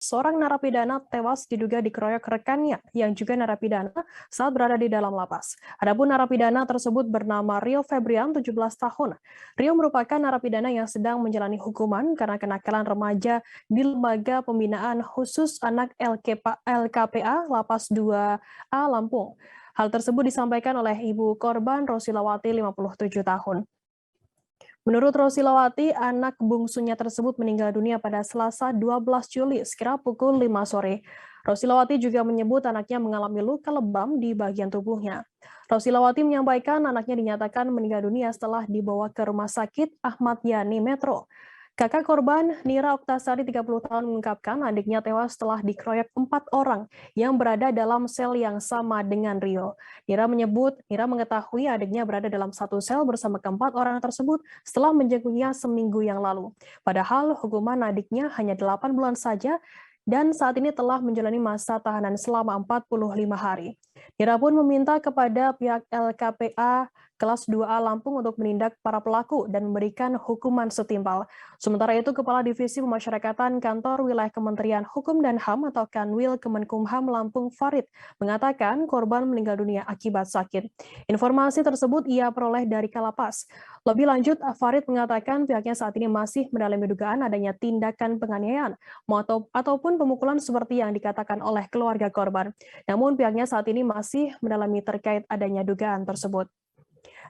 seorang narapidana tewas diduga dikeroyok rekannya yang juga narapidana saat berada di dalam lapas. Adapun narapidana tersebut bernama Rio Febrian, 17 tahun. Rio merupakan narapidana yang sedang menjalani hukuman karena kenakalan remaja di Lembaga Pembinaan Khusus Anak LKPA Lapas 2A Lampung. Hal tersebut disampaikan oleh ibu korban Rosilawati, 57 tahun. Menurut Rosilawati, anak bungsunya tersebut meninggal dunia pada Selasa 12 Juli sekira pukul 5 sore. Rosilawati juga menyebut anaknya mengalami luka lebam di bagian tubuhnya. Rosilawati menyampaikan anaknya dinyatakan meninggal dunia setelah dibawa ke Rumah Sakit Ahmad Yani Metro. Kakak korban, Nira Oktasari, 30 tahun, mengungkapkan adiknya tewas setelah dikeroyok 4 orang yang berada dalam sel yang sama dengan Rio. Nira menyebut Nira mengetahui adiknya berada dalam satu sel bersama keempat orang tersebut setelah menjenguknya seminggu yang lalu. Padahal hukuman adiknya hanya 8 bulan saja dan saat ini telah menjalani masa tahanan selama 45 hari. Nira pun meminta kepada pihak LKPA kelas 2A Lampung untuk menindak para pelaku dan memberikan hukuman setimpal. Sementara itu, Kepala Divisi Pemasyarakatan Kantor Wilayah Kementerian Hukum dan HAM atau Kanwil Kemenkumham Lampung Farid mengatakan korban meninggal dunia akibat sakit. Informasi tersebut ia peroleh dari Kalapas. Lebih lanjut, Farid mengatakan pihaknya saat ini masih mendalami dugaan adanya tindakan penganiayaan ataupun pemukulan seperti yang dikatakan oleh keluarga korban. Namun pihaknya saat ini masih mendalami terkait adanya dugaan tersebut.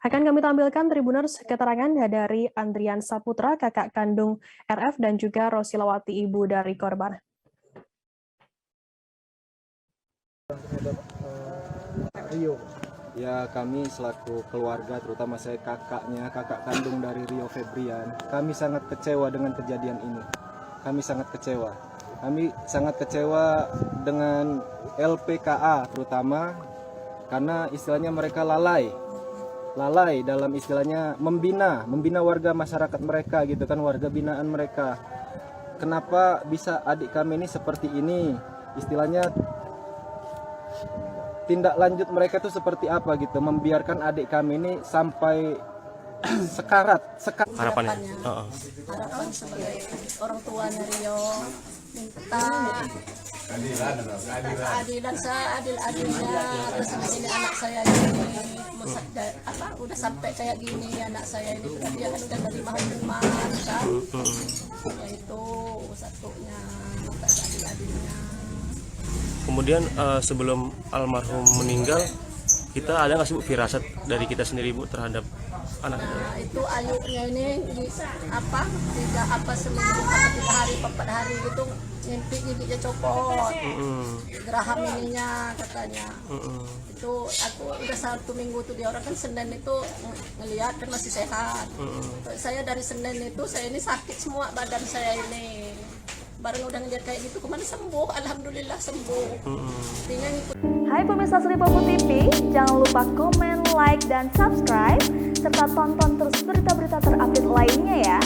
Akan kami tampilkan Tribuners keterangan dari Andrian Saputra, kakak kandung RF, dan juga Rosilawati, ibu dari korban. Rio. Ya, kami selaku keluarga, terutama saya kakak kandung dari Rio Febrian, kami sangat kecewa dengan kejadian ini. Kami sangat kecewa. Kami sangat kecewa dengan LPKA terutama karena istilahnya mereka lalai dalam istilahnya membina warga masyarakat mereka gitu kan, warga binaan mereka. Kenapa bisa adik kami ini seperti ini? Istilahnya tindak lanjut mereka itu seperti apa gitu, membiarkan adik kami ini sampai sekarat. Harapan sebagai orang tuanya Rio minta keadilan seadil-adilnya atas ini anak saya ini udah sampai kayak gini anak saya ini, berarti dia kan udah menerima hukuman kan, yaitu satunya minta seadil-adilnya. Kemudian sebelum almarhum meninggal, kita ada nggak sih Bu firasat dari kita sendiri Bu terhadap anak kita? Nah, itu ayunya ini seminggu 3 hari 4 hari gitu mimpi giginya copot, geraham ininya katanya. Itu aku udah 1 minggu tuh, dia orang kan Senin itu ngelihat kan masih sehat. Saya dari Senin itu saya ini sakit semua badan saya ini. Bareng udah ngeliat kayak gitu kemana sembuh, alhamdulillah sembuh. Hai pemirsa Sri Popo TV, jangan lupa komen, like, dan subscribe serta tonton terus berita-berita terupdate lainnya ya.